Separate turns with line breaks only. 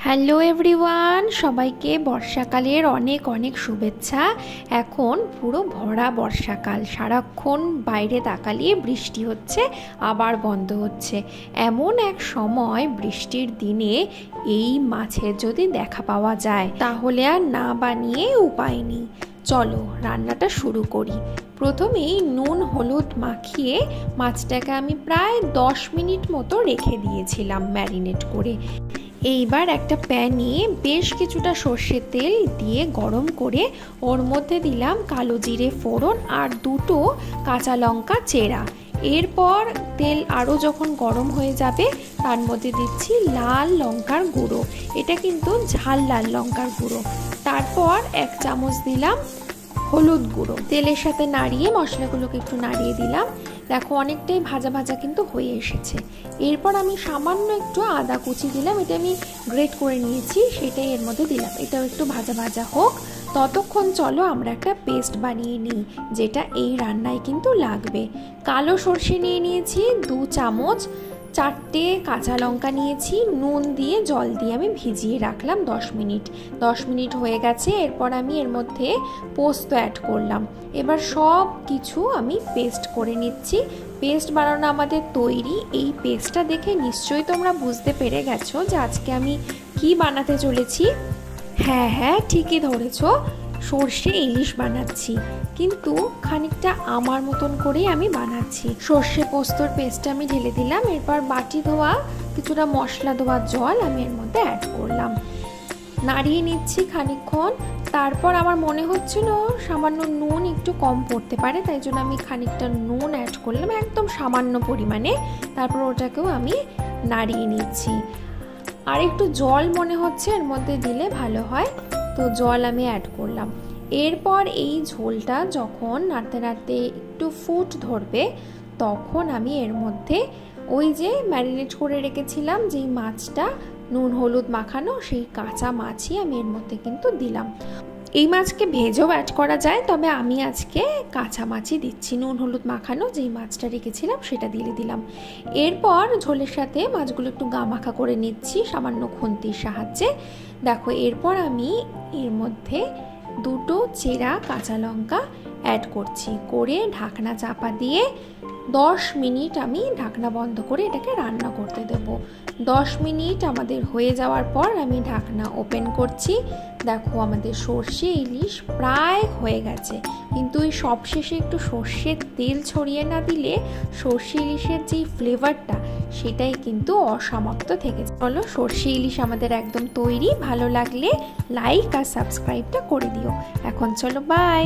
Hello everyone, সবাইকে বর্ষাকালের অনেক অনেক শুভেচ্ছা। এখন পুরো ভরা বর্ষাকাল, সারাক্ষণ বাইরে তাকালে বৃষ্টি হচ্ছে আবার বন্ধ হচ্ছে। এমন এক সময় বৃষ্টির দিনে এই মাছের যদি দেখা পাওয়া যায় তাহলে আর না বানিয়ে উপায় নেই। চলো রান্নাটা শুরু করি। প্রথমেই নুন হলুদ মাখিয়ে মাছটাকে আমি প্রায় 10 মিনিট মতো রেখে দিয়েছিলাম ম্যারিনেট করে। এইবার একটা প্যানে বেশ কিছুটা সর্ষের তেল দিয়ে গরম করে ওর মধ্যে দিলাম কালো জিরে ফোড়ন আর 2টো কাঁচা লঙ্কা চেরা। এরপর তেল আরও যখন গরম হয়ে যাবে তার মধ্যে দিচ্ছি লাল লঙ্কার গুঁড়ো, এটা কিন্তু ঝাল লাল লঙ্কার গুঁড়ো। তারপর 1 চামচ দিলাম হলুদ গুঁড়ো। তেলের সাথে নাড়িয়ে মশলাগুলোকে একটু নাড়িয়ে দিলাম। দেখো অনেকটাই ভাজা ভাজা কিন্তু হয়ে এসেছে। এরপর আমি সামান্য একটু আদা কুচি দিলাম, এটা আমি গ্রেট করে নিয়েছি, সেটাই এর মধ্যে দিলাম। এটাও একটু ভাজা ভাজা হোক, ততক্ষণ চলো আমরা একটা পেস্ট বানিয়ে নিই, যেটা এই রান্নায় কিন্তু লাগবে। কালো সর্ষে নিয়ে নিয়েছি 2 চামচ, 4টে কাঁচা লঙ্কা নিয়েছি, নুন দিয়ে জল দিয়ে আমি ভিজিয়ে রাখলাম 10 মিনিট। 10 মিনিট হয়ে গেছে। এরপর আমি এর মধ্যে পোস্ত অ্যাড করলাম। এবার সব কিছু আমি পেস্ট করে নিচ্ছি। পেস্ট বানানো আমাদের তৈরি। এই পেস্টটা দেখে নিশ্চয়ই তোমরা বুঝতে পেরে গেছো যে আজকে আমি কি বানাতে চলেছি। হ্যাঁ ঠিকই ধরেছো, সর্ষে ইলিশ বানাচ্ছি, কিন্তু খানিকটা আমার মতন করেই আমি বানাচ্ছি। সর্ষে পোস্তর পেস্টটা আমি ঢেলে দিলাম। এরপর বাটি ধোয়া কিছুটা মশলা ধোয়া জল আমি এর মধ্যে অ্যাড করলাম, নাড়িয়ে নিচ্ছি খানিকক্ষণ। তারপর আমার মনে হচ্ছিল সামান্য নুন একটু কম পড়তে পারে, তাই জন্য আমি খানিকটা নুন অ্যাড করলাম, একদম সামান্য পরিমাণে। তারপর ওটাকেও আমি নাড়িয়ে নিচ্ছি। আর একটু জল মনে হচ্ছে এর মধ্যে দিলে ভালো হয়, তো জল আমি অ্যাড করলাম। এরপর এই ঝোলটা যখন নাড়তে নাড়তে একটু ফুট ধরবে তখন আমি এর মধ্যে ওই যে ম্যারিনেট করে রেখেছিলাম যেই মাছটা নুন হলুদ মাখানো, সেই কাঁচা মাছই আমি এর মধ্যে কিন্তু দিলাম। এই মাছকে ভেজেও অ্যাড করা যায়, তবে আমি আজকে কাঁচা মাছই দিচ্ছি। নুন হলুদ মাখানো যেই মাছটা রেখেছিলাম সেটা দিয়ে দিলাম। এরপর ঝোলের সাথে মাছগুলো একটু গা মাখা করে নিচ্ছি সামান্য খুন্তির সাহায্যে। দেখো এরপর আমি এর মধ্যে 2টো চেরা কাঁচা লঙ্কা অ্যাড করছি, করে ঢাকনা চাপা দিয়ে 10 মিনিট আমি ঢাকনা বন্ধ করে এটাকে রান্না করতে দেব। 10 মিনিট আমাদের হয়ে যাওয়ার পর আমি ঢাকনা ওপেন করছি। দেখো আমাদের সর্ষে ইলিশ প্রায় হয়ে গেছে, কিন্তু এই সবশেষে একটু সর্ষের তেল ছড়িয়ে না দিলে সর্ষে ইলিশের যেই ফ্লেভারটা সেটাই কিন্তু অসমাপ্ত থেকে যায়। চলো সর্ষে ইলিশ আমাদের একদম তৈরি। ভালো লাগলে লাইক আর সাবস্ক্রাইবটা করে দিও। এখন চলো বাই।